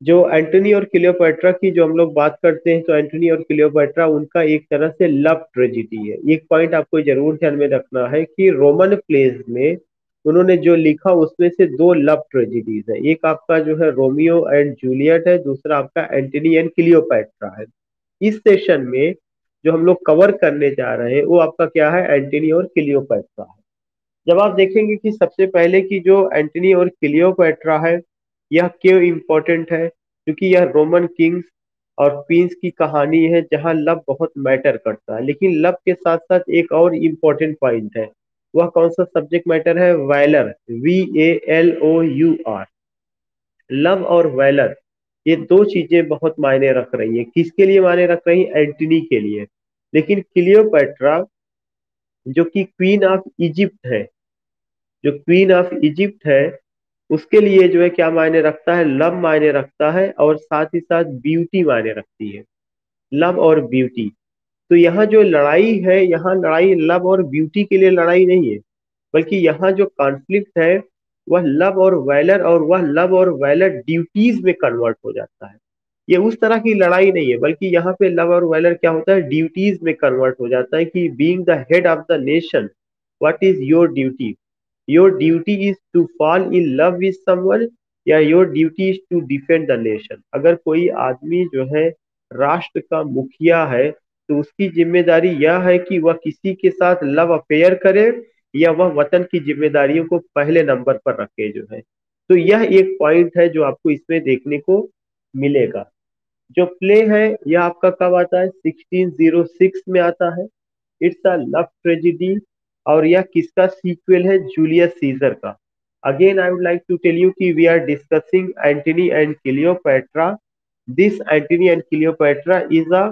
जो एंटनी और क्लियोपेट्रा की जो हम लोग बात करते हैं, तो एंटनी और क्लियोपेट्रा उनका एक तरह से लव ट्रेजिडी है। एक पॉइंट आपको जरूर ध्यान में रखना है कि रोमन प्लेज में उन्होंने जो लिखा उसमें से दो लव ट्रेजिडीज है। एक आपका जो है रोमियो एंड जूलियट है, दूसरा आपका एंटनी एंड क्लियोपेट्रा है। इस सेशन में जो हम लोग कवर करने जा रहे हैं वो आपका क्या है, एंटनी और क्लियोपेट्रा है। जब आप देखेंगे कि सबसे पहले की जो एंटनी और क्लियोपेट्रा है, यह क्यों इम्पोर्टेंट है, क्योंकि यह रोमन किंग्स और क्वींस की कहानी है जहां लव बहुत मैटर करता है। लेकिन लव के साथ साथ एक और इम्पोर्टेंट पॉइंट है। वह कौन सा सब्जेक्ट मैटर है, वैलर, VALOUR। लव और वैलर, ये दो चीजें बहुत मायने रख रही है। किसके लिए मायने रख रही है, एंटनी के लिए। लेकिन क्लियोपेट्रा जो कि क्वीन ऑफ इजिप्ट है, जो क्वीन ऑफ इजिप्ट है, उसके लिए जो है क्या मायने रखता है, लव मायने रखता है और साथ ही साथ ब्यूटी मायने रखती है। लव और ब्यूटी। तो यहाँ जो लड़ाई है, यहाँ लड़ाई लव और ब्यूटी के लिए लड़ाई नहीं है, बल्कि यहाँ जो कॉन्फ्लिक्ट है वह लव और वैलर, और वह लव और वैलर ड्यूटीज में कन्वर्ट हो जाता है। ये उस तरह की लड़ाई नहीं है, बल्कि यहाँ पे लव और वैलर क्या होता है, ड्यूटीज में कन्वर्ट हो जाता है कि being the head of the nation, what is your duty. Your duty is to fall in love with someone, या your duty is to defend the nation. अगर कोई आदमी जो है राष्ट्र का मुखिया है, तो उसकी जिम्मेदारी यह है कि वह किसी के साथ लव अफेयर करे, या वह वतन की जिम्मेदारियों को पहले नंबर पर रखे जो है। तो यह एक पॉइंट है जो आपको इसमें देखने को मिलेगा। जो प्ले है यह आपका कब आता है, 1606 में आता है। इट्स अ लव ट्रेजिडी, और यह किसका सीक्वल है, जूलियस सीजर का। Again I would like to tell you कि we are discussing Antony and Cleopatra. This Antony and Cleopatra is a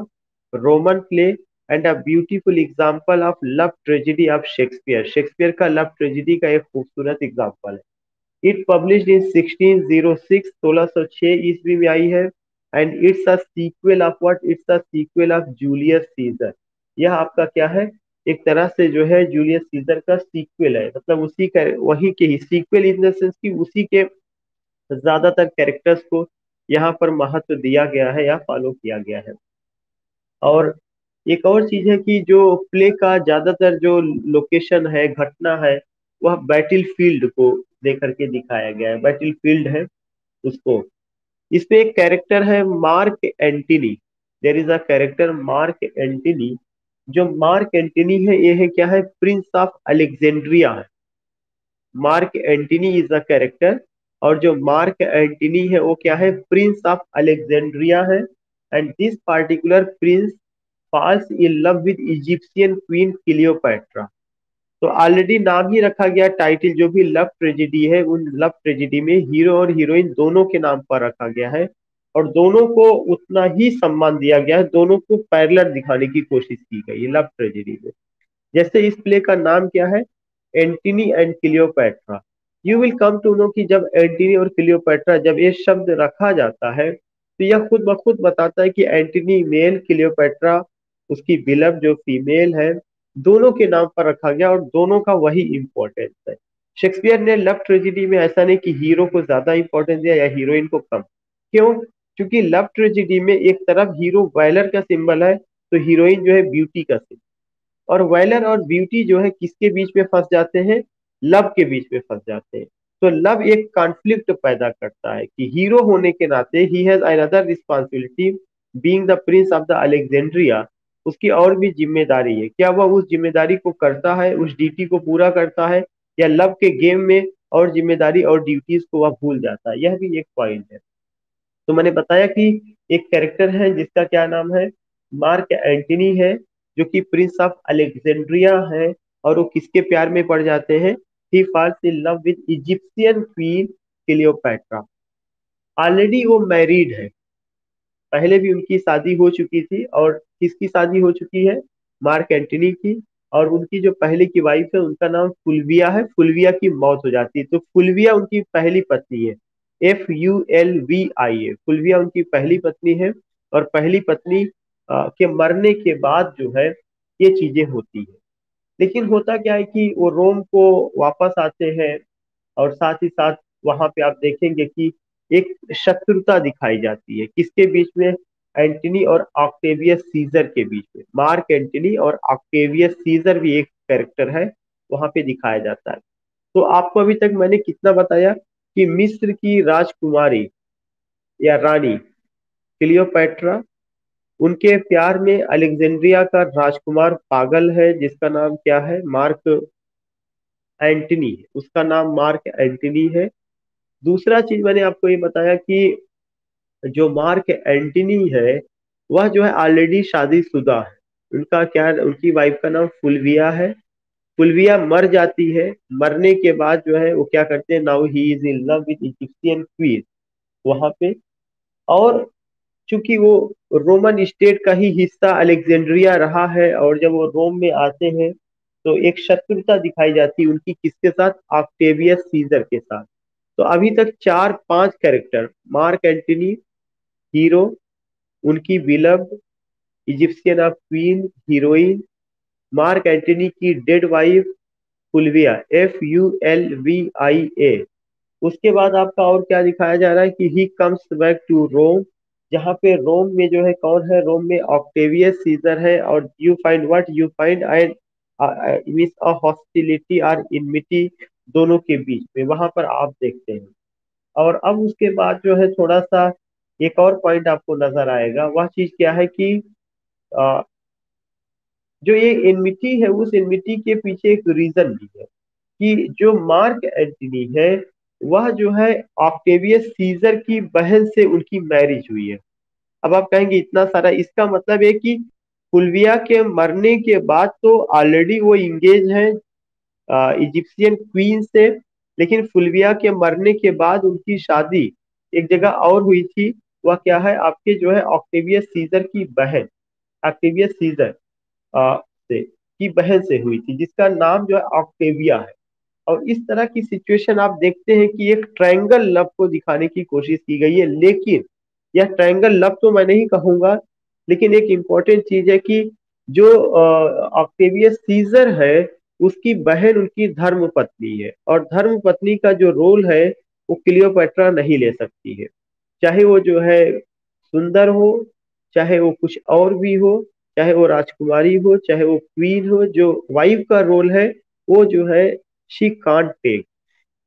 Roman play and a beautiful example of love tragedy of Shakespeare. Shakespeare का love tragedy का एक खूबसूरत example है। It published in 1606, 1606 ईस्वी में आई है। And it's a sequel of what, it's a sequel of Julius Caesar. यह आपका क्या है, एक तरह से जो है जूलियस सीजर का सीक्वल है, मतलब उसी का, वही के ही सीक्वल इन द सेंस कि उसी के ज्यादातर कैरेक्टर्स को यहाँ पर महत्व दिया गया है या फॉलो किया गया है। और एक और चीज है कि जो प्ले का ज्यादातर जो लोकेशन है, घटना है, वह बैटल फील्ड को लेकर के दिखाया गया है। बैटल फील्ड है उसको। इसमें एक कैरेक्टर है Mark Antony. There is a character Mark Antony. जो मार्क एंटनी है, ये है क्या है, प्रिंस ऑफ अलेक्जेंड्रिया है। Mark Antony is a character, और जो मार्क एंटनी है वो क्या है, प्रिंस ऑफ अलेक्जेंड्रिया है। And this particular prince falls in love with Egyptian queen Cleopatra. तो ऑलरेडी नाम ही रखा गया, टाइटल जो भी लव ट्रेजेडी है, उन लव ट्रेजेडी में हीरो और हीरोइन दोनों के नाम पर रखा गया है, और दोनों को उतना ही सम्मान दिया गया है। दोनों को पैरेलल दिखाने की कोशिश की गई है लव ट्रेजेडी में। जैसे इस प्ले का नाम क्या है, Antony and Cleopatra. You will come to know कि जब एंटनी और क्लियोपेट्रा, जब ये शब्द रखा जाता है, तो यह खुद ब खुद बताता है कि एंटनी मेल, क्लियोपेट्रा उसकी बिलब जो फीमेल है, दोनों के नाम पर रखा गया, और दोनों का वही इंपॉर्टेंस है। शेक्सपियर ने लव ट्रेजेडी में ऐसा नहीं कि हीरो को ज्यादा इंपॉर्टेंस दिया या हीरोइन को कम। क्यों, क्योंकि लव ट्रेजेडी में एक तरफ हीरो वैलर का सिंबल है, तो हीरोइन जो है ब्यूटी का सिंबल। और वैलर और ब्यूटी जो है किसके बीच में फंस जाते हैं, लव के बीच में फंस जाते हैं। तो लव एक कॉन्फ्लिक्ट पैदा करता है कि हीरो होने के नाते ही has another responsibility, being the Prince of the Alexandria. उसकी और भी जिम्मेदारी है, क्या वह उस जिम्मेदारी को करता है, उस ड्यूटी को पूरा करता है, या लव के गेम में और जिम्मेदारी और ड्यूटीज को वह भूल जाता है। यह भी एक पॉइंट है। तो मैंने बताया कि एक कैरेक्टर है जिसका क्या नाम है, मार्क एंटनी है, जो कि प्रिंस ऑफ अलेक्जेंड्रिया है, और वो किसके प्यार में पड़ जाते हैं, he falls in love with Egyptian queen Cleopatra. Already वो मैरिड है, पहले भी उनकी शादी हो चुकी थी। और किसकी शादी हो चुकी है, मार्क एंटनी की। और उनकी जो पहले की वाइफ है उनका नाम फुलविया है। फुलविया की मौत हो जाती है, तो फुलविया उनकी पहली पत्नी है। FULVIA, फुलविया उनकी पहली पत्नी है। और पहली पत्नी के मरने के बाद जो है ये चीजें होती है। लेकिन होता क्या है कि वो रोम को वापस आते हैं, और साथ ही साथ वहां पे आप देखेंगे कि एक शत्रुता दिखाई जाती है किसके बीच में, एंटनी और ऑक्टेवियस सीजर के बीच में। मार्क एंटनी और ऑक्टेवियस सीजर भी एक कैरेक्टर है, वहां पे दिखाया जाता है। तो आपको अभी तक मैंने कितना बताया कि मिस्र की राजकुमारी या रानी क्लियोपैट्रा, उनके प्यार में अलेक्जेंड्रिया का राजकुमार पागल है जिसका नाम क्या है, मार्क एंटनी है, उसका नाम मार्क एंटनी है। दूसरा चीज मैंने आपको ये बताया कि जो मार्क एंटनी है वह जो है ऑलरेडी शादीशुदा है। उनका क्या, उनकी वाइफ का नाम फुलविया है। फुलविया मर जाती है, मरने के बाद जो है वो क्या करते हैं, now he is in love with Egyptian queen वहां पे। और चूंकि वो रोमन स्टेट का ही हिस्सा अलेक्जेंड्रिया रहा है, और जब वो रोम में आते हैं तो एक शत्रुता दिखाई जाती है उनकी किसके साथ, ऑक्टेवियस सीजर के साथ। तो अभी तक चार पांच कैरेक्टर, मार्क एंटनी हीरो, उनकी beloved Egyptian of queen heroine, mark Antony की डेड वाइफ फुलविया FULVIA। उसके बाद आपका और क्या दिखाया जा रहा है कि ही कम्स बैक टू रोम, जहाँ पे रोम में जो है कौन है, रोम में ऑक्टेवियस सीजर है। और you find what, you find and miss a hostility और इनमिटी दोनों के बीच में, वहां पर आप देखते हैं। और अब उसके बाद जो है थोड़ा सा एक और पॉइंट आपको नजर आएगा, वह चीज क्या है कि अ, जो ये इनमिटी है उस इनमिटी के पीछे एक रीजन भी है कि जो मार्क एंटनी है वह जो है ऑक्टेवियस सीजर की बहन से उनकी मैरिज हुई है। अब आप कहेंगे इतना सारा, इसका मतलब है कि फुलविया के मरने के बाद तो ऑलरेडी वो इंगेज है इजिप्शियन क्वीन से, लेकिन फुलविया के मरने के बाद उनकी शादी एक जगह और हुई थी। वह क्या है, आपके जो है ऑक्टेवियस सीजर की बहन, ऑक्टेवियस सीजर से की बहन से हुई थी जिसका नाम जो है ऑक्टेविया है। और इस तरह की सिचुएशन आप देखते हैं कि एक ट्रायंगल लव को दिखाने की कोशिश की गई है, लेकिन यह ट्रायंगल लव तो मैं नहीं कहूंगा। लेकिन एक इंपॉर्टेंट चीज है कि जो ऑक्टेवियस सीजर है उसकी बहन उनकी धर्म पत्नी है, और धर्म पत्नी का जो रोल है वो क्लियोपेट्रा नहीं ले सकती है। चाहे वो जो है सुंदर हो, चाहे वो कुछ और भी हो, चाहे वो राजकुमारी हो, चाहे वो क्वीन हो, जो वाइफ का रोल है वो जो है शी कांट टेक।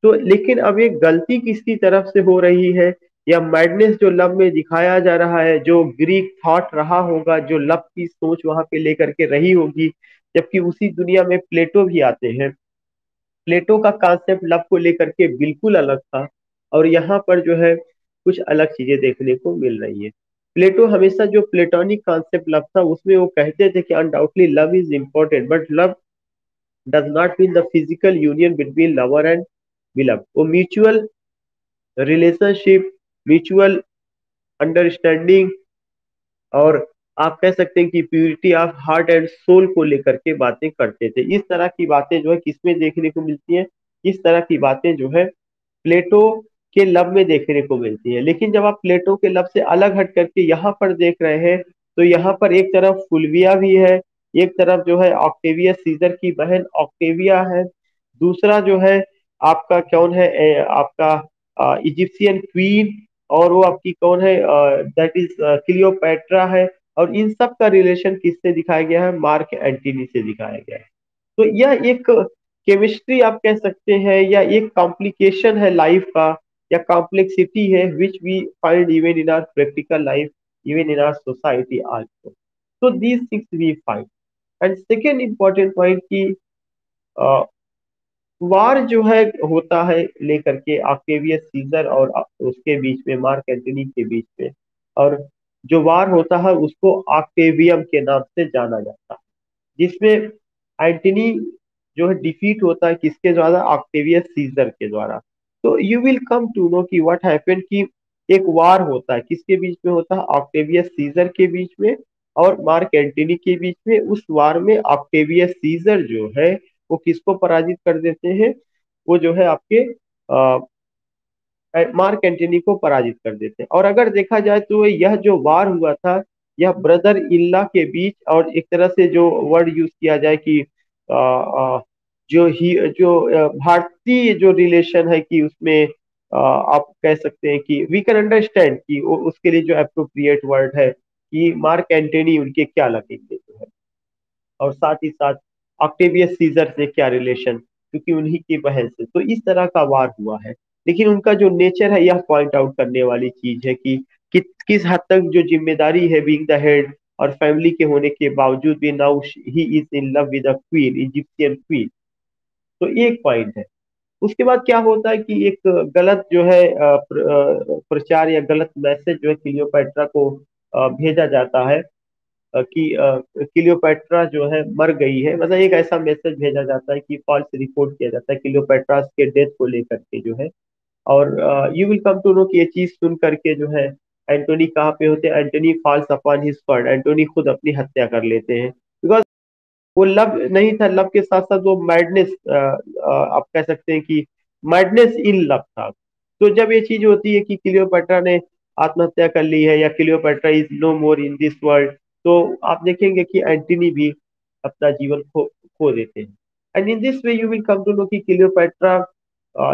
तो लेकिन अब ये गलती किसकी तरफ से हो रही है, या मैडनेस जो लव में दिखाया जा रहा है, जो ग्रीक थॉट रहा होगा, जो लव की सोच वहां पे लेकर के रही होगी, जबकि उसी दुनिया में प्लेटो भी आते हैं। प्लेटो का कॉन्सेप्ट लव को लेकर के बिल्कुल अलग था, और यहाँ पर जो है कुछ अलग चीजें देखने को मिल रही है। प्लेटो हमेशा जो प्लेटोनिक कॉन्सेप्ट लव था उसमें वो कहते थे कि undoubtedly love is important, but love does not mean the physical union between lover and beloved. वो म्यूचुअल रिलेशनशिप, म्यूचुअल अंडरस्टैंडिंग, और आप कह सकते हैं कि purity of heart and soul को लेकर के बातें करते थे। इस तरह की बातें जो है किसमें देखने को मिलती है, इस तरह की बातें जो है प्लेटो के लब में देखने को मिलती है। लेकिन जब आप प्लेटो के लब से अलग हट करके यहाँ पर देख रहे हैं तो यहाँ पर एक तरफ फुलविया भी है, एक तरफ जो है ऑक्टेवियस सीजर की बहन ऑक्टेविया है, दूसरा जो है आपका कौन है, आपका इजिप्शियन क्वीन, और वो आपकी कौन है, दैट इज क्लियोपेट्रा है। और इन सब का रिलेशन किससे दिखाया गया है, मार्क एंटनी से दिखाया गया है। तो यह एक केमिस्ट्री आप कह सकते हैं, या एक कॉम्प्लिकेशन है लाइफ का, या कॉम्प्लेक्सिटी है which we find even in our practical life, even in our society also. तो these things we find. And second important point की वार जो है होता है लेकर के ऑक्टेवियस सीजर और उसके बीच में, मार्क एंटनी के बीच में। और जो वार होता है उसको ऑक्टेवियम के नाम से जाना जाता है, जिसमें एंटनी जो है डिफीट होता है किसके द्वारा, ऑक्टेवियस सीजर के द्वारा। तो you will come to know कि व्हाट हैपेंड कि एक वार होता है किसके बीच में होता है, ऑक्टेवियस सीजर के बीच में और मार्क एंटनी के बीच में। उस वार में ऑक्टेवियस सीजर जो है वो किसको पराजित कर देते हैं, वो जो है आपके मार्क एंटनी को पराजित कर देते हैं। और अगर देखा जाए तो यह जो वार हुआ था यह ब्रदर इल्ला के बीच, और एक तरह से जो वर्ड यूज किया जाए कि अ, अ, जो ही जो भारतीय जो रिलेशन है कि उसमें आप कह सकते हैं कि वी कैन अंडरस्टैंड कि उसके लिए जो अप्रोप्रिएट वर्ड है कि मार्क एंटनी उनके क्या लगेंगे जो है, और साथ ही साथ ऑक्टेवियस सीजर से क्या रिलेशन, क्योंकि उन्हीं की बहन से। तो इस तरह का वार हुआ है। लेकिन उनका जो नेचर है, यह पॉइंट आउट करने वाली चीज है कि किस हद तक जो जिम्मेदारी है बीइंग द हेड और फैमिली के होने के बावजूद भी now he is in love with a queen, Egyptian queen. तो ये एक पॉइंट है। उसके बाद क्या होता है कि एक गलत जो है प्रचार या गलत मैसेज जो है क्लियोपैट्रा को भेजा जाता है कि क्लियोपेट्रा जो है मर गई है, मतलब एक ऐसा मैसेज भेजा जाता है कि फॉल्स रिपोर्ट किया जाता है क्लियोपेट्रा के डेथ को लेकर के जो है। और you will come to know कि ये चीज सुन करके जो है एंटोनी कहाँ पे होते हैं, Antony falls upon his sword, Antony खुद अपनी हत्या कर लेते हैं। बिकॉज वो लव नहीं था, लव के साथ साथ वो मैडनेस, आप कह सकते हैं कि मैडनेस इन लव था। तो जब ये चीज होती है कि क्लियोपेट्रा ने आत्महत्या कर ली है या Cleopatra is no more in this world, तो आप देखेंगे कि एंटनी भी अपना जीवन खो देते हैं। And in this way you will come to know कि क्लियोपेट्रा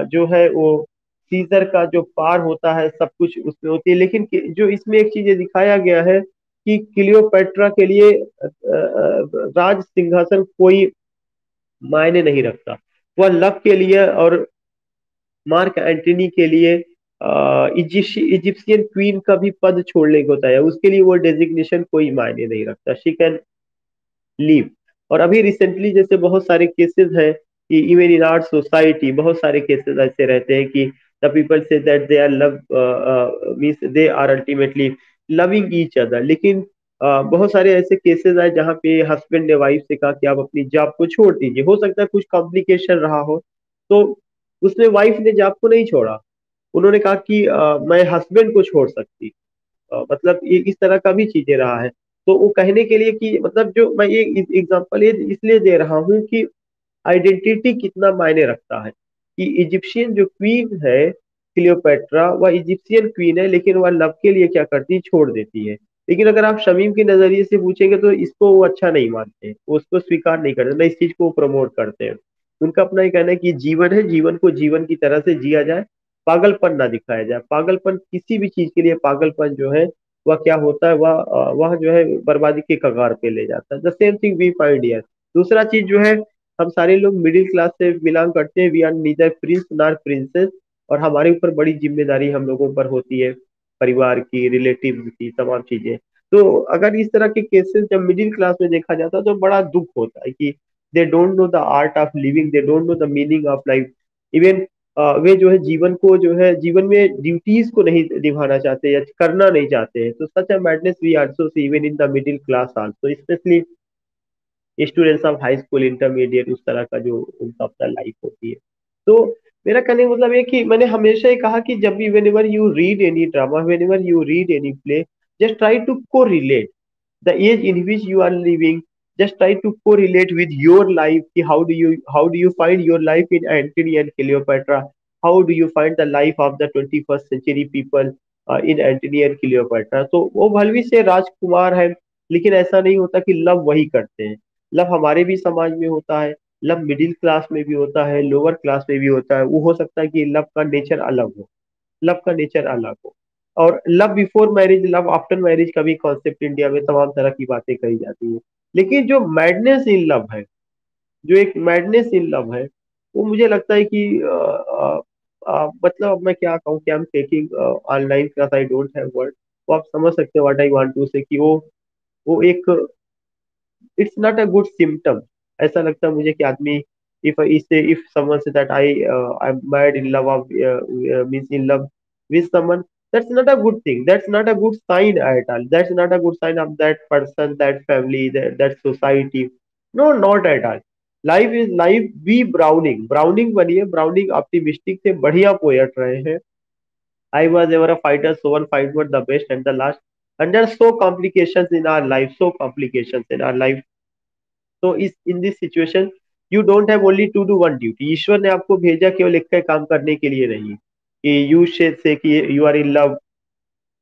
जो है वो सीजर का जो पार होता है सब कुछ उसमें होती है। लेकिन जो इसमें एक चीज ये दिखाया गया है कि क्लियोपेट्रा के लिए राज सिंहासन कोई मायने नहीं रखता। वह लव के लिए और मार्क एंटनी के लिए इजिप्शियन क्वीन का भी पद छोड़ने को तैयार, उसके लिए वो डेजिग्नेशन कोई मायने नहीं रखता। She can leave. और अभी रिसेंटली जैसे बहुत सारे केसेस हैं कि इवन इन आवर सोसाइटी बहुत सारे केसेस ऐसे रहते हैं कि the people say that they are love means they are ultimately loving each other. लेकिन बहुत सारे ऐसे केसेस आए जहाँ पे हस्बैंड ने वाइफ से कहा कि आप अपनी जॉब को छोड़ दीजिए, हो सकता है कुछ कॉम्प्लिकेशन रहा हो, तो उसमें वाइफ ने जॉब को नहीं छोड़ा, उन्होंने कहा कि मैं हस्बैंड को छोड़ सकती। मतलब ये इस तरह का भी चीजें रहा है। तो वो कहने के लिए कि मतलब जो मैं ये एग्जांपल ये इसलिए दे रहा हूँ कि आइडेंटिटी कितना मायने रखता है। कि इजिप्शियन जो क्वीन है क्लियोपेट्रा, वह इजिप्शियन क्वीन है, लेकिन वह लव के लिए क्या करती है, छोड़ देती है। लेकिन अगर आप शमीम के नजरिए से पूछेंगे तो इसको वो अच्छा नहीं मानते हैं, वो उसको स्वीकार नहीं करते, ना इस चीज को प्रमोट करते हैं। उनका अपना ये कहना है कि जीवन है, जीवन को जीवन की तरह से जिया जाए, पागलपन ना दिखाया जाए। पागलपन किसी भी चीज के लिए पागलपन जो है वह क्या होता है, वह जो है बर्बादी के कगार पे ले जाता है। The same thing we find here. दूसरा चीज जो है, हम सारे लोग मिडिल क्लास से बिलोंग करते हैं, we are neither prince nor princess, और हमारे ऊपर बड़ी जिम्मेदारी हम लोगों पर होती है, परिवार की, रिलेटिव की, तमाम चीजें। तो अगर इस तरह के केसेस जब मिडिल क्लास में देखा जाता है तो बड़ा दुख होता है कि they don't know the art of living, they don't know the meaning of life. Even वे जो है जीवन को जो है जीवन में ड्यूटीज को नहीं निभाना चाहते या करना नहीं चाहते हैं। तो such a madness we also see even in the middle class also, specially students of high school, intermediate, उस तरह का जो उनका अपना लाइफ होती है। तो मेरा कहने का मतलब है कि मैंने हमेशा ही कहा कि जब भी whenever you read any drama, whenever you read any play, just try to को relate the age in which you are living. Just try to correlate with your life. कि how do you find your life in Antony and Cleopatra? How do you find the life of the 21st century people in Antony and Cleopatra? तो वो भलवी से राजकुमार है, लेकिन ऐसा नहीं होता कि लव वही करते हैं। लव हमारे भी समाज में होता है, लव मिडिल क्लास में भी होता है, लोअर क्लास में भी होता है। वो हो सकता है कि लव का नेचर अलग हो, लव का नेचर अलग हो। और love before marriage, love after marriage का भी कॉन्सेप्ट इंडिया में तमाम तरह की बातें कही जाती है। लेकिन जो मैडनेस इन लव है, जो एक मैडनेस इन लव है, वो मुझे लगता है कि मतलब अब मैं क्या कहूँ कि I am taking online class, I don't have word. वो आप समझ सकते हो व्हाट आई वांट टू से कि वो एक, it's not a good symptom. ऐसा लगता है मुझे कि आदमी, if someone say that I am mad in love of, means in love with someone, that's not a good thing, that's not a good sign at all, that's not a good sign of that person, that family, that society. No, not at all. Life is life. Be Browning, Browning बनिए, Browning optimistic से बढ़िया poet रहे हैं। I was ever a fighter, so one fight was the best and the last. And there are so complications in our life, so complications in our life. तो इस in this situation you don't have only to do one duty. ईश्वर ने आपको भेजा केवल एक का काम करने के लिए नहीं कि यू से कि you are in love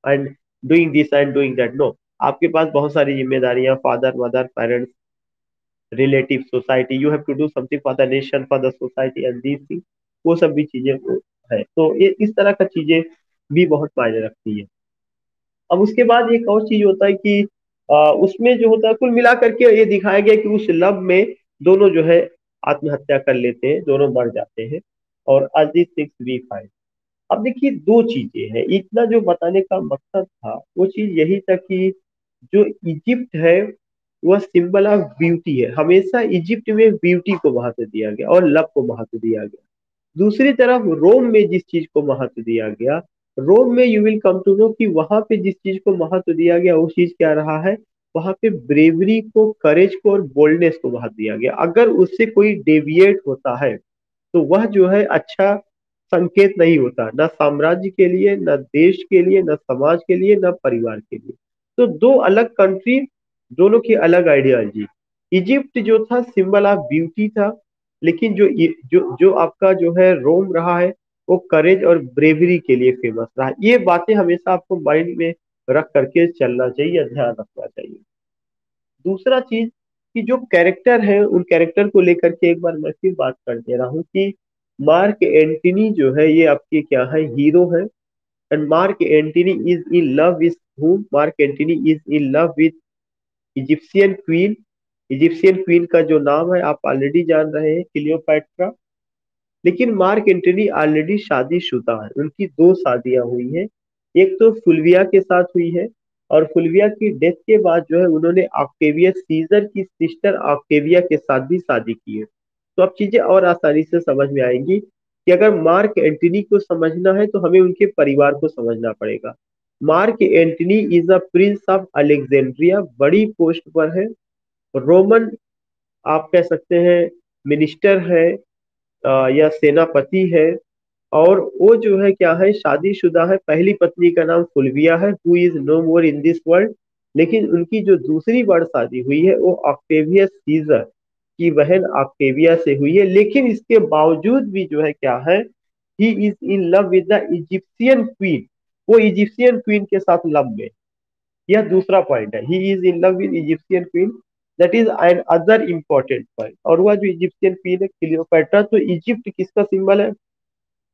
and doing this and doing that. No, आपके पास बहुत सारी जिम्मेदारियां, father mother parents, relative, society, you have to do something for the nation, for the society and these thing. वो सब भी चीजें है। तो ये इस तरह का चीजें भी बहुत मायने रखती है। अब उसके बाद एक और चीज होता है कि उसमें जो होता है कुल मिला करके ये दिखाया गया कि उस लव में दोनों जो है आत्महत्या कर लेते हैं, दोनों मर जाते हैं। और अजीत सिक्स वी फाइव। अब देखिए दो चीजें हैं, इतना जो बताने का मकसद था वो चीज यही था कि जो इजिप्ट है वह सिंबल ऑफ ब्यूटी है, हमेशा इजिप्ट में ब्यूटी को महत्व दिया गया और लव को महत्व दिया गया। दूसरी तरफ रोम में जिस चीज को महत्व दिया गया, रोम में you will come to know कि वहां पे जिस चीज को महत्व दिया गया वो चीज क्या रहा है, वहां पे ब्रेवरी को, करेज को और बोल्डनेस को महत्व दिया गया। अगर उससे कोई डेविएट होता है तो वह जो है अच्छा संकेत नहीं होता, न साम्राज्य के लिए, न देश के लिए, न समाज के लिए, न परिवार के लिए। तो दो अलग कंट्री, दोनों की अलग आइडियोलॉजी। इजिप्ट जो था सिंबल ऑफ ब्यूटी था, लेकिन जो आपका जो है रोम रहा है वो करेज और ब्रेवरी के लिए फेमस रहा। ये बातें हमेशा आपको माइंड में रख करके चलना चाहिए, ध्यान रखना चाहिए। दूसरा चीज कि जो कैरेक्टर है उन कैरेक्टर को लेकर के एक बार मैं फिर बात कर दे रहा हूँ कि मार्क एंटनी जो है ये आपके क्या है, हीरो है। And mark Antony is in love with whom, mark Antony is in love with Egyptian queen. Egyptian queen का जो नाम है आप ऑलरेडी जान रहे हैं, क्लियोपैट्रा। लेकिन मार्क एंटनी ऑलरेडी शादीशुदा है, उनकी दो शादियां हुई हैं। एक तो फुलविया के साथ हुई है, और फुलविया की डेथ के बाद जो है उन्होंने ऑक्टेवियस सीजर की सिस्टर ऑक्टेविया के साथ भी शादी की है। तो अब चीजें और आसानी से समझ में आएंगी कि अगर मार्क एंटनी को समझना है तो हमें उनके परिवार को समझना पड़ेगा। Mark Antony is a prince of Alexandria, बड़ी पोस्ट पर है। रोमन आप कह सकते हैं मिनिस्टर है, या सेनापति है। और वो जो है क्या है, शादीशुदा है। पहली पत्नी का नाम फुलविया है, who is no more in this world. लेकिन उनकी जो दूसरी बार शादी हुई है वो ऑक्टेवियस सीजर की बहन ऑक्टेविया से हुई है। लेकिन इसके बावजूद भी जो है क्या है, he is in love with the Egyptian queen. वो इजिप्शियन क्वीन के साथ लव में, यह दूसरा पॉइंट है, he is in love with Egyptian queen. That is an other important point. और वह जो इजिप्शियन क्वीन है क्लियोपेट्रा, तो इजिप्ट किसका सिंबल है?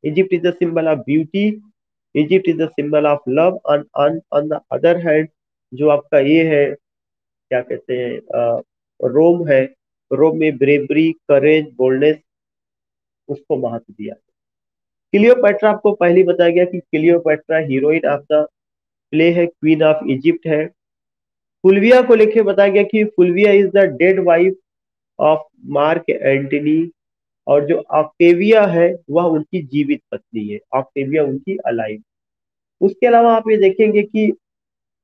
Egypt is a symbol of beauty. Egypt is a symbol of love. On the other hand, जो आपका ये है क्या कहते हैं, रोम है। रोम में ब्रेवरी, करेज, बोल्डनेस उसको महत्व दिया। क्लियोपेट्रा आपको पहले ही बताया गया कि Cleopatra heroine of the play है, क्वीन ऑफ इजिप्ट है। फुलविया को लेके बताया गया कि Fulvia is the dead wife of Mark Antony. और जो ऑक्टेविया है वह उनकी जीवित पत्नी है, ऑक्टेविया उनकी अलाइव। उसके अलावा आप ये देखेंगे कि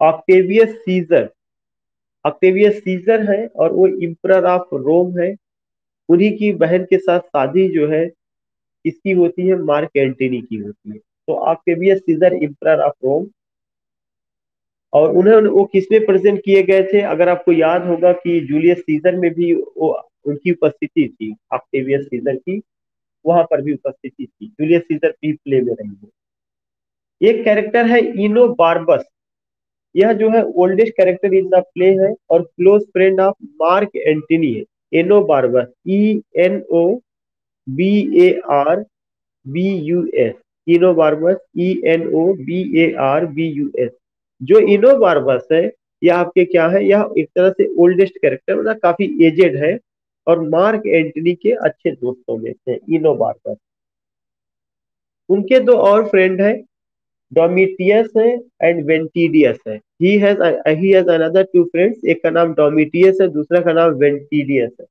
ऑक्टेवियस सीजर, ऑक्टेवियस सीजर है और वो इम्परर ऑफ रोम है। उन्हीं की बहन के साथ शादी जो है किसकी होती है, मार्क एंटनी की होती है। तो ऑक्टेवियस सीजर इम्परर ऑफ रोम। और उन्हें वो किसमें प्रेजेंट किए गए थे, अगर आपको याद होगा कि जूलियस सीजर में भी वो उनकी उपस्थिति थी, ऑक्टेवियस सीजर की वहां पर भी उपस्थिति थी। जूलियस सीजर भी प्ले में रही है। एक कैरेक्टर है इनो बार्बस, यह जो है oldest character in the play है और close friend of Mark Antony है। एनो बार्बस, ENOBARBUS, इनो बार्बस, ENOBARBUS। जो इनो बार्बस है यह आपके क्या है, यह एक तरह से ओल्डेस्ट कैरेक्टर, मतलब काफी एजेड है और मार्क एंटनी के अच्छे दोस्तों में से इनो बार्बस। उनके दो और फ्रेंड है, डोमिटियस है एंड वेंटिडियस है। He has another two friends, एक का नाम डोमिटियस है, दूसरा का नाम वेंटिडियस है।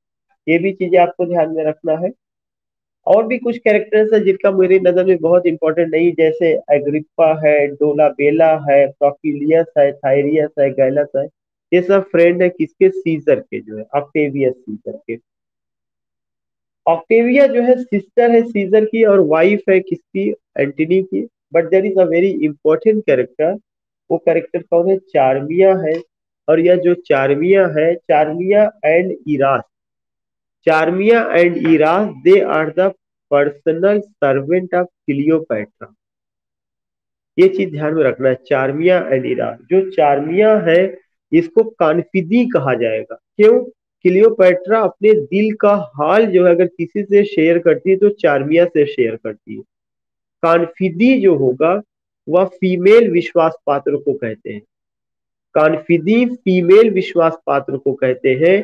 ये भी चीजें आपको ध्यान में रखना है। और भी कुछ कैरेक्टर्स है जिनका मेरी नजर में बहुत इंपॉर्टेंट नहीं, जैसे एग्रिप्पा है, डोलाबेला है, प्रोकिलियस है, थायरियस है, गैलस है। ये सब फ्रेंड है किसके, सीजर के, जो है ऑक्टेवियस सीजर के। ऑक्टेविया जो है सिस्टर है सीजर की और वाइफ है किसकी, एंटनी की। But there is a very important character, वो कैरेक्टर कौन है, चार्मिया है। और यह जो चार्मिया है, Charmian and Iras, Charmian and Iras they are the personal servant of Cleopatra. ये चीज ध्यान में रखना है, चार्मिया एंड इरास। जो चार्मिया है इसको कॉन्फिडी कहा जाएगा, क्यों? क्लियोपैट्रा अपने दिल का हाल जो है अगर किसी से शेयर करती है तो चार्मिया से शेयर करती है। कानफिदी जो होगा वह फीमेल विश्वास पात्र को कहते हैं। कानफिदी फीमेल विश्वास पात्र को कहते हैं।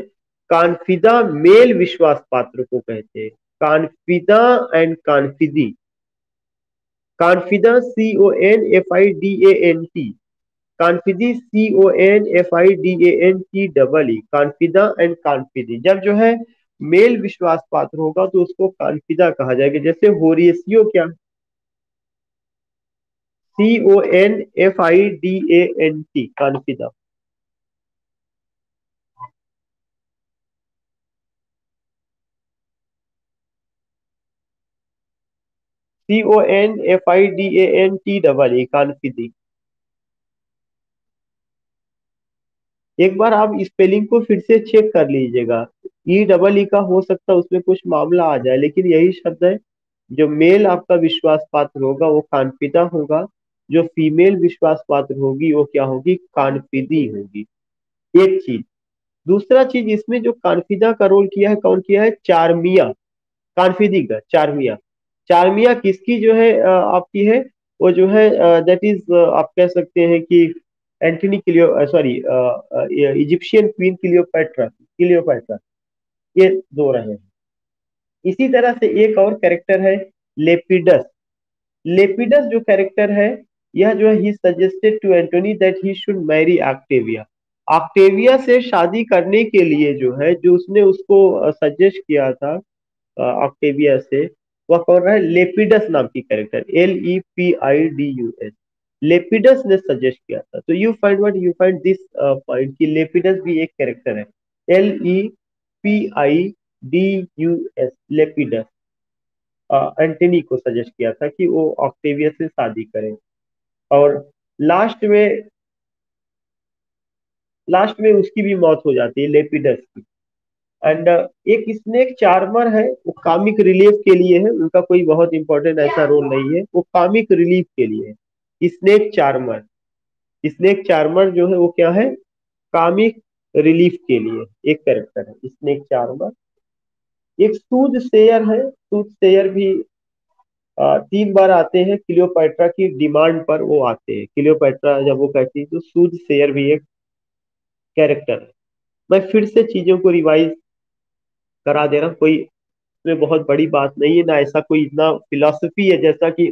कानफिदा मेल विश्वास पात्र को कहते हैं। Confidant and confidante. Confidant CONFIDANT, confidante CONFIDANT confidant and confidante. जब जो है मेल विश्वास पात्र होगा तो उसको कानफिदा कहा जाएगा। जैसे होरेशियो क्या, CONFIDANT कानफिदा। CONFIDANT कानफिदी। एक बार आप स्पेलिंग को फिर से चेक कर लीजिएगा। E का हो सकता है उसमें कुछ मामला आ जाए, लेकिन यही शब्द है। जो मेल आपका विश्वास पात्र होगा वो कानफिदा होगा, जो फीमेल विश्वास पात्र होगी वो क्या होगी, कानफिदी होगी। एक चीज। दूसरा चीज, इसमें जो कानफिदा का रोल किया है कौन किया है, चार्मिया। कानफिदी का चार्मिया। चार्मिया किसकी जो है आपकी है, वो जो है दैट इज आप कह सकते हैं कि Antony Cleo sorry Egyptian queen Cleopatra. Cleopatra, ये दो रहे हैं। इसी तरह से एक और कैरेक्टर है लेपिडस। लेपिडस जो कैरेक्टर है, यह जो है he suggested to Antony that he should marry Octavia. Octavia से शादी करने के लिए जो है, जो उसने उसको सजेस्ट किया था ऑक्टेविया से, वह कौन रहा है, लेपिडस नाम की कैरेक्टर, LEPIDUS। लेपिडस ने सजेस्ट किया था। तो यू फाइंड दिस पॉइंट कि लेपिडस भी एक कैरेक्टर है। LEPIDUS, लेपिडस एंटनी को सजेस्ट किया था कि वो ऑक्टेविया से शादी करें। और लास्ट में लास्ट में उसकी भी मौत हो जाती है, लेपिडस की। एंड एक स्नेक चार्मर है, वो कॉमिक रिलीफ के लिए है, उनका कोई बहुत इंपॉर्टेंट ऐसा रोल नहीं है, वो कॉमिक रिलीफ के लिए है। स्नेक चार्मर, स्नेक चार्मर जो है वो क्या है, कॉमिक रिलीफ के लिए एक कैरेक्टर है स्नेक चार्मर। एक सूद सेयर है, सूद सेयर भी 3 बार आते हैं क्लियोपैट्रा की डिमांड पर, वो आते हैं क्लियोपैट्रा जब वो कहती है, तो सूद सेयर भी एक कैरेक्टर है। मैं फिर से चीजों को रिवाइज करा दे रहा हूँ, कोई इसमें बहुत बड़ी बात नहीं है, ना ऐसा कोई इतना फिलॉसफी है जैसा कि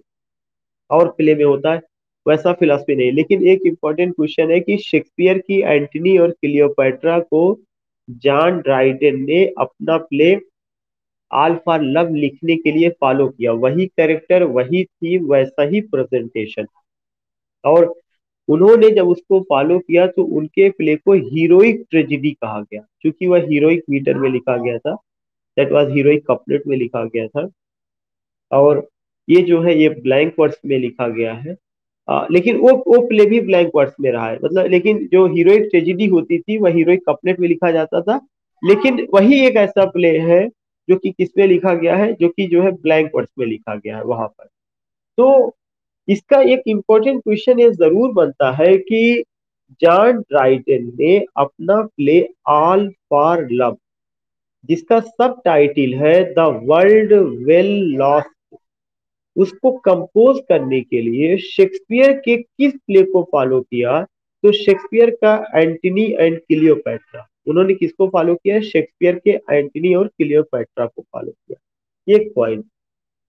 और प्ले में होता है, वैसा फिलॉसफी नहीं। लेकिन एक इंपॉर्टेंट क्वेश्चन है कि शेक्सपियर की एंटनी और क्लियोपैट्रा को जॉन ड्राइडन ने अपना प्ले ऑल फॉर लव लिखने के लिए फॉलो किया, वही कैरेक्टर, वही थीम, वैसा ही प्रेजेंटेशन। और उन्होंने जब उसको फॉलो किया तो उनके प्ले को हीरोइक ट्रेजिडी कहा गया, क्योंकि वह हीरोइक मीटर में लिखा गया था, दैट वाज हीरोइक कपलेट में लिखा गया था। और ये जो है ये ब्लैंक वर्ड्स में लिखा गया है। लेकिन वो प्ले भी ब्लैंक वर्ड्स में रहा है, मतलब लेकिन जो हीरोइक ट्रेजिडी होती थी वह हीरोइक कपलेट में लिखा जाता था। लेकिन वही एक ऐसा प्ले है जो कि किसमें लिखा गया है, जो कि जो है ब्लैंक वर्ड्स में लिखा गया है वहां पर। तो इसका एक इंपॉर्टेंट क्वेश्चन ये जरूर बनता है कि जॉन ड्राइडन ने अपना प्ले ऑल फॉर लव, जिसका सब टाइटिल है द वर्ल्ड वेल लॉस्ट, उसको कंपोज करने के लिए शेक्सपियर के किस प्ले को फॉलो किया, तो शेक्सपियर का एंटनी एंड क्लियोपैट्रा। उन्होंने किसको फॉलो किया, शेक्सपियर के एंटनी और क्लियोपैट्रा को फॉलो किया। एक पॉइंट।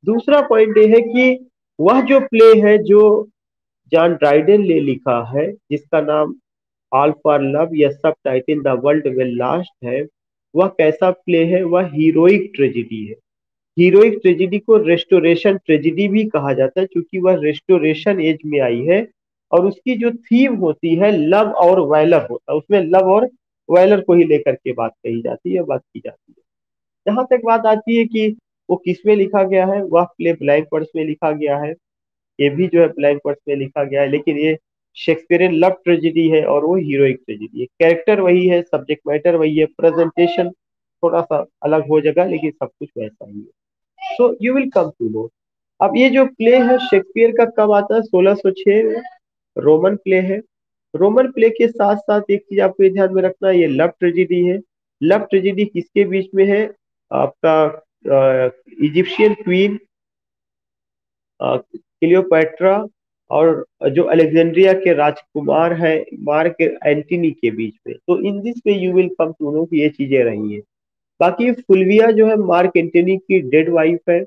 दूसरा पॉइंट ये है कि वह जो प्ले है जो जॉन ड्राइडन ने लिखा है, जिसका नाम ऑल फॉर लव या सब title the world will last है, वह कैसा प्ले है, वह हीरोइक ट्रेजिडी है। हीरोइक ट्रेजिडी को रेस्टोरेशन ट्रेजिडी भी कहा जाता है, क्योंकि वह रेस्टोरेशन एज में आई है। और उसकी जो थीम होती है लव और वैलर होता है, उसमें लव और वैलर को ही लेकर के बात कही जाती है, बात की जाती है। जहां तक बात आती है कि वो किस में लिखा गया है, वह प्ले ब्लैंक वर्ड्स में लिखा गया है। ये भी जो है ब्लैंक वर्ड्स में लिखा गया है, लेकिन ये शेक्सपियरियन लव ट्रेजिडी है और वो हीरोइक ट्रेजिडी है। कैरेक्टर वही है, सब्जेक्ट मैटर वही है, प्रेजेंटेशन थोड़ा सा अलग हो जाएगा, लेकिन सब कुछ वैसा ही है। So you will come to know. अब ये जो प्ले है शेक्सपियर का कब आता है, 1606 में रोमन प्ले है। रोमन प्ले के साथ साथ एक चीज आपको ये ध्यान में रखना है, ये लव ट्रेजिडी है। लव ट्रेजिडी किसके बीच में है, आपका इजिप्शियन क्वीन क्लियोपैट्रा और जो अलेक्जेंड्रिया के राजकुमार है मार्क एंटनी के बीच में। तो in this way you will come to know कि ये चीजें रही हैं। बाकी फुलविया जो है मार्क एंटनी की डेड वाइफ है।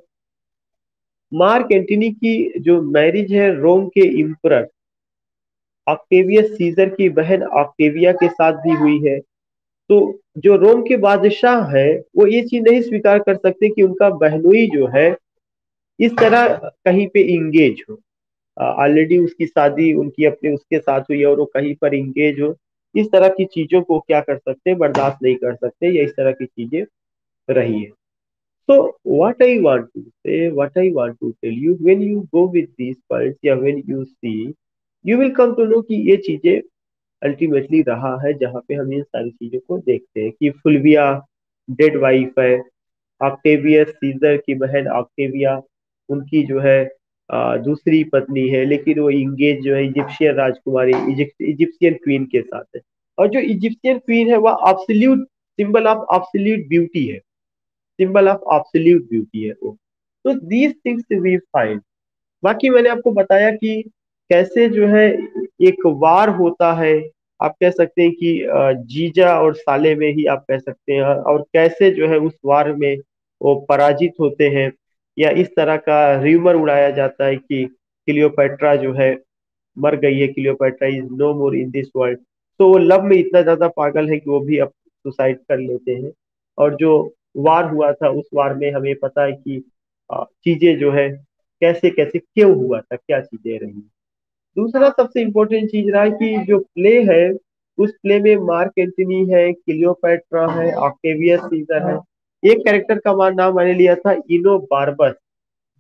मार्क एंटनी की जो मैरिज है रोम के इम्परर ऑक्टेवियस सीजर की बहन ऑक्टेविया के साथ भी हुई है। तो जो रोम के बादशाह है वो ये चीज नहीं स्वीकार कर सकते कि उनका बहनोई जो है इस तरह कहीं पे इंगेज हो। ऑलरेडी उसकी शादी उनकी अपने उसके साथ हुई है और वो कहीं पर इंगेज हो। इस तरह की चीजों को क्या कर सकते, बर्दाश्त नहीं कर सकते, या इस तरह की चीजें रही है। So what I want to tell you, when you go with these points या when you see, you will come to know कि ये चीजें अल्टीमेटली रहा है, जहाँ पे हम इन सारी चीजों को देखते हैं कि फुलविया डेड वाइफ है, ऑक्टेवियस सीजर की बहन ऑक्टेविया उनकी जो है दूसरी पत्नी है, लेकिन वो इंगेज जो है इजिप्शियन राजकुमारी इजिप्शियन क्वीन के साथ है। और जो इजिप्शियन क्वीन है वह absolute symbol of absolute beauty है, सिंबल ऑफ एब्सोल्यूट ब्यूटी है वो। तो दीज थिंग्स वी फाइंड। बाकी मैंने आपको बताया कि कैसे जो है एक वार होता है, आप कह सकते हैं कि जीजा और साले में ही आप कह सकते हैं, और कैसे जो है उस वार में वो पराजित होते हैं, या इस तरह का र्यूमर उड़ाया जाता है कि क्लियोपेट्रा जो है मर गई है, Cleopatra is no more in this world. तो वो लव में इतना ज्यादा पागल है कि वो भी अब सुसाइड कर लेते हैं। और जो वार हुआ था उस वार में हमें पता है कि चीजें जो है कैसे कैसे क्यों हुआ था, क्या चीजें रही। दूसरा सबसे इम्पोर्टेंट चीज रहा है कि जो प्ले है उस प्ले में मार्क एंटनी है, क्लियोपेट्रा है, ऑक्टेवियस सीजर है। एक कैरेक्टर का नाम मैंने लिया था इनो बार्बस।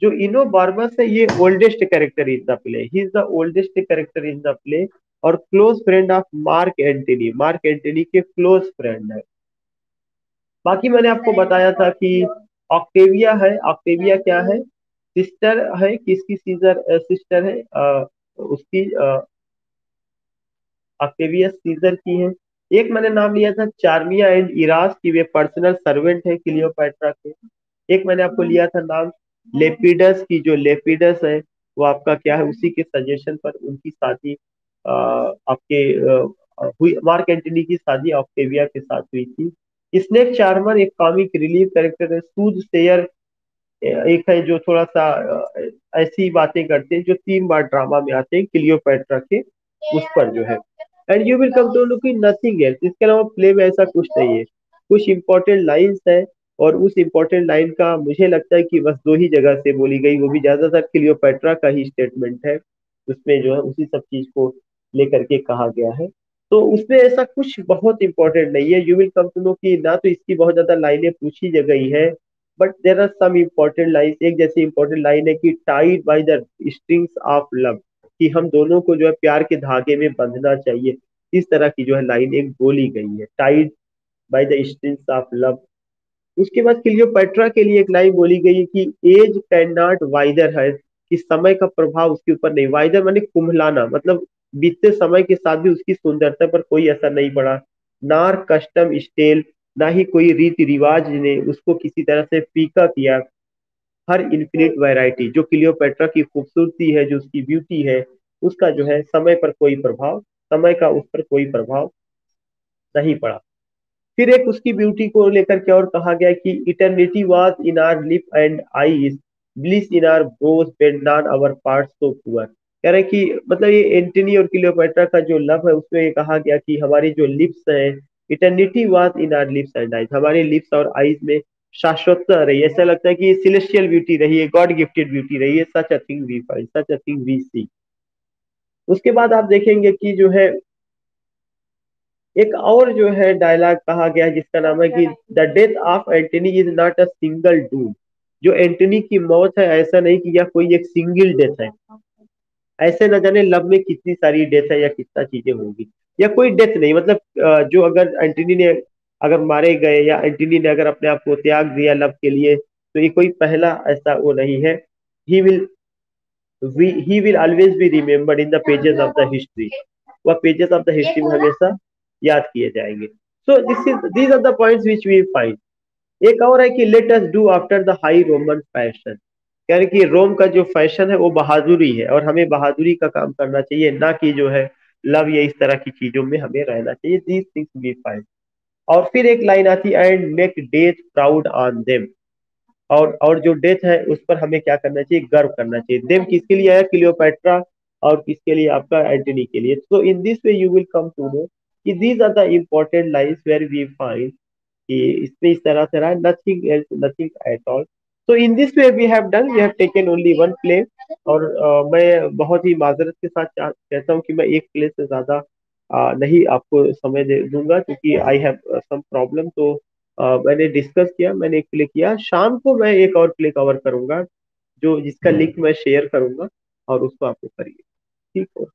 जो इनो बार्बस है ये oldest character in the play, he is the oldest character in the play और close friend of Mark Antony, Mark Antony के क्लोज फ्रेंड है। बाकी मैंने आपको बताया था कि ऑक्टेविया है, ऑक्टेविया क्या है, सिस्टर है, किसकी सीजर सिस्टर है, उसकी ऑक्टेवियस सीजर की है। एक मैंने नाम लिया था चार्मिया एंड इरास की, वे पर्सनल सर्वेंट है क्लियोपैट्रा के। एक मैंने आपको लिया था नाम लेपिडस की, जो लेपिडस है वो आपका क्या है, उसी के सजेशन पर उनकी शादी आपके हुई, मार्क एंटनी की शादी ऑक्टेविया के साथ हुई थी। स्नेक चार्मर एक कॉमिक रिलीफ कैरेक्टर है। सूद शेयर एक है जो थोड़ा सा ऐसी बातें करते हैं जो 3 बार ड्रामा में आते हैं क्लियोपैट्रा के उस पर जो है। And you will come to know कि नथिंग एल्स, इसके अलावा प्ले में ऐसा कुछ नहीं है। कुछ इंपॉर्टेंट लाइंस है और उस इंपॉर्टेंट लाइन का मुझे लगता है कि बस 2 ही जगह से बोली गई, वो भी ज्यादातर क्लियोपैट्रा का ही स्टेटमेंट है, उसमें जो है उसी सब चीज को लेकर के कहा गया है। तो उसमें ऐसा कुछ बहुत इंपॉर्टेंट नहीं है। You will come to know कि ना तो इसकी बहुत ज्यादा लाइनें पूछी गई है, but there are some important lines. एक जैसी इम्पोर्टेंट लाइन है कि tied by the strings of love, कि हम दोनों को जो है प्यार के धागे में बंधना चाहिए। इस तरह की जो है लाइन एक बोली गई है, tied by the strings of love. उसके बाद क्लियोपेट्रा के लिए एक लाइन बोली गई है कि एज कैन नॉट वाइदर है, कि समय का प्रभाव उसके ऊपर नहीं। वाइदर माने कुम्हलाना, मतलब बीतते समय के साथ भी उसकी सुंदरता पर कोई असर नहीं पड़ा। नार कस्टम स्टेल, ना ही कोई रीति रिवाज ने उसको किसी तरह से फीका किया। हर इन्फिनिट वैरायटी, जो क्लियोपेट्रा की खूबसूरती है, जो उसकी ब्यूटी है, उसका जो है समय पर कोई प्रभाव, समय का उस पर कोई प्रभाव नहीं पड़ा। फिर एक उसकी ब्यूटी को लेकर के और कहा गया कि eternity was in our lip and eyes, bliss in our brows bent none our parts so poor. कह रहे कि मतलब ये एंटनी और क्लियोपेट्रा का जो लव है उसमें ये कहा गया कि हमारी जो लिप्स है, eternity was in our lips and eyes, हमारे लिप्स और आईज में शाश्वतता रही। ऐसा लगता है कि सिलेस्टियल ब्यूटी रही है, गॉड गिफ्टेड ब्यूटी रही है। Such a thing we find, such a thing we see. उसके बाद आप देखेंगे कि जो है एक और जो है डायलॉग कहा गया है जिसका नाम है कि the death of Antony is not a single Doom. जो एंटनी की मौत है ऐसा नहीं कि यह कोई एक सिंगल डेथ है। ऐसे न जाने लव में कितनी सारी डेथ है या कितना चीजें होंगी, या कोई डेथ नहीं, मतलब जो अगर एंटनी ने अगर मारे गए या एंटनी ने अगर अपने आप को त्याग दिया लव के लिए, तो ये कोई पहला ऐसा वो नहीं है। He will he will always be remembered in the pages of the history. वह पेजेस ऑफ द हिस्ट्री में हमेशा याद किए जाएंगे। So these are the points which we find. एक और है कि let us do after the high Roman fashion. यानी कि रोम का जो फैशन है वो बहादुरी है, और हमें बहादुरी का काम करना चाहिए, ना कि जो है लव या इस तरह की चीजों में हमें रहना चाहिए। These things we find. और फिर एक लाइन आती है, and make death proud on them. और जो डेथ है उस पर हमें क्या करना चाहिए, गर्व करना चाहिए। देम किसके लिए है, क्लियोपेट्रा, और किसके लिए, आपका एंटनी के लिए। So in this way you will come to know कि these are the important lines where we find कि इसमें इस तरह से रहा, nothing else, nothing at all. तो in this way we have done, we have taken only one play. और मैं बहुत ही माजरत के साथ कहता हूँ कि मैं एक प्ले से ज्यादा नहीं आपको समय दे दूंगा, क्योंकि आई हैव सम प्रॉब्लम। तो मैंने डिस्कस किया, मैंने एक प्ले किया, शाम को मैं एक और प्ले कवर करूंगा जो जिसका लिंक मैं शेयर करूंगा, और उसको आपको करिए। ठीक है।